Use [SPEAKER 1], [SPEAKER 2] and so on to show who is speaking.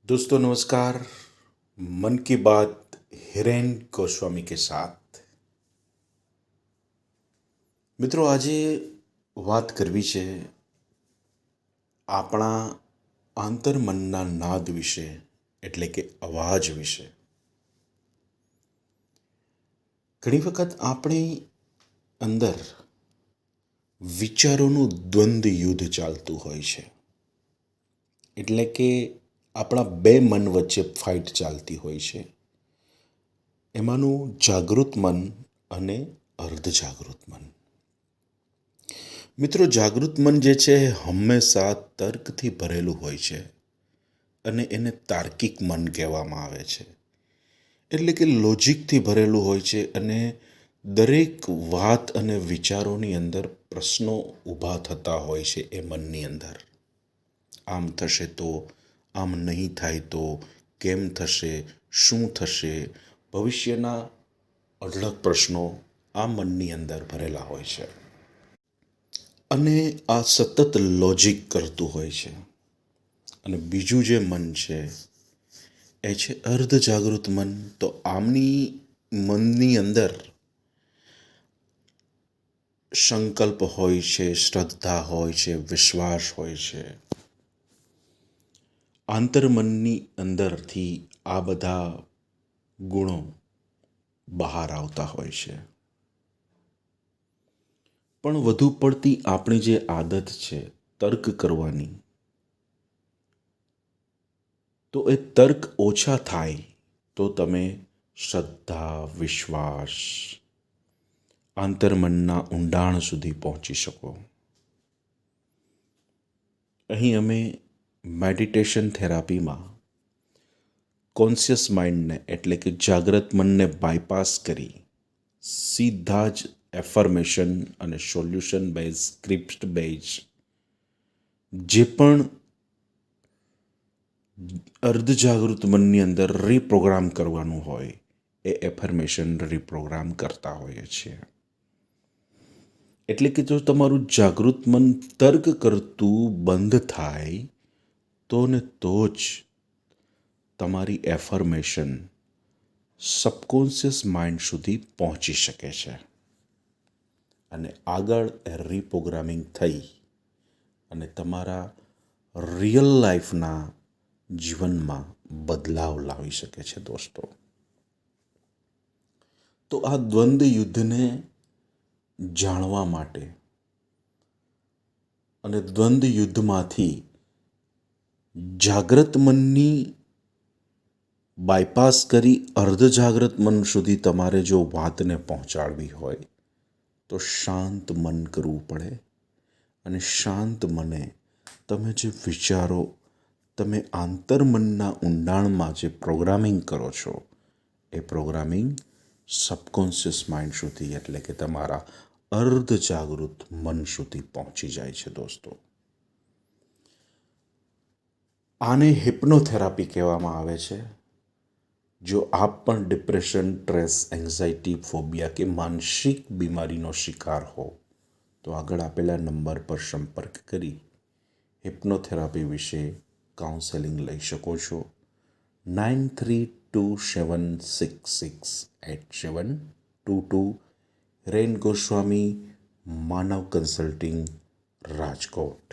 [SPEAKER 1] दोस्तों नमस्कार। मन की बात हिरेन गोस्वामी के साथ મિત્રો આજે વાત કરવી છે આપણા આંતરમનના નાદ વિશે, એટલે કે અવાજ વિશે. ઘણી વખત આપણી અંદર વિચારોનું દ્વંદ્વ યુદ્ધ ચાલતું હોય છે. એટલે કે આપણા બે મન વચ્ચે ફાઇટ ચાલતી હોય છે. એમાંનું જાગૃત મન અને અર્ધ જાગૃત મન. મિત્રો, જાગૃત મન જે છે એ હંમેશા તર્કથી ભરેલું હોય છે અને એને તાર્કિક મન કહેવામાં આવે છે. એટલે કે લોજિકથી ભરેલું હોય છે અને દરેક વાત અને વિચારોની અંદર પ્રશ્નો ઊભા થતા હોય છે એ મનની અંદર. આમ થશે તો, આમ નહીં થાય તો, કેમ થશે, શું થશે, ભવિષ્યના અઢળક પ્રશ્નો આ મનની અંદર ભરેલા હોય છે. અને આ સતત લોજિક કરતું હોય છે. અને બીજું જે મન છે એ છે અર્ધ જાગૃત મન. તો આમની મનની અંદર સંકલ્પ હોય છે, શ્રદ્ધા હોય છે, વિશ્વાસ હોય છે. આંતરમનની અંદરથી આ બધા ગુણો બહાર આવતા હોય છે. પણ વધુ પડતી આપણી જે આદત છે તર્ક કરવાની, તો એ તર્ક ઓછા થાય તો તમે શ્રદ્ધા, વિશ્વાસ, આંતરમનના ઊંડાણ સુધી પહોંચી શકો. અહીં અમે મેડિટેશન થેરાપીમાં કોન્શિયસ માઇન્ડને, એટલે કે જાગ્રત મનને બાયપાસ કરી સીધા જ એફર્મેશન અને સોલ્યુશન બેઝ, સ્ક્રિપ્ટ બેઝ જે પણ અર્ધ જાગૃત મનની અંદર રીપ્રોગ્રામ કરવાનું હોય એ એફર્મેશન રીપ્રોગ્રામ કરતા હોઈએ છીએ. એટલે કે જો તમારું જાગૃત મન તર્ક કરતું બંધ થાય તો ને તો જ તમારી એફર્મેશન સબકોન્શિયસ માઇન્ડ સુધી પહોંચી શકે છે અને આગળ રીપ્રોગ્રામિંગ થઈ અને તમારા રિયલ લાઈફના જીવનમાં બદલાવ લાવી શકે છે. દોસ્તો, તો આ દ્વંદ્વ યુદ્ધને જાણવા માટે અને દ્વંદ્વ યુદ્ધમાંથી જાગ્રત મનની બાયપાસ કરી અર્ધ જાગ્રત મન સુધી તમારે જો વાતને પહોંચાડવી હોય તો શાંત મન કરવું પડે. અને શાંત મને તમે જે વિચારો, તમે આંતરમનના ઊંડાણમાં જે પ્રોગ્રામિંગ કરો છો એ પ્રોગ્રામિંગ સબકોન્શિયસ માઇન્ડ સુધી, એટલે કે તમારા અર્ધ જાગૃત મન સુધી પહોંચી જાય છે. દોસ્તો, આને હિપ્નોથેરાપી કહેવામાં આવે છે. જો આપ પણ ડિપ્રેશન, સ્ટ્રેસ, એન્ઝાઇટી, ફોબિયા કે માનસિક બીમારીનો શિકાર હો તો આગળ આપેલા નંબર પર સંપર્ક કરી હિપ્નોથેરાપી વિશે કાઉન્સેલિંગ લઈ શકો છો. 9327668722. હિરેન ગોસ્વામી, માનવ કન્સલ્ટિંગ, રાજકોટ.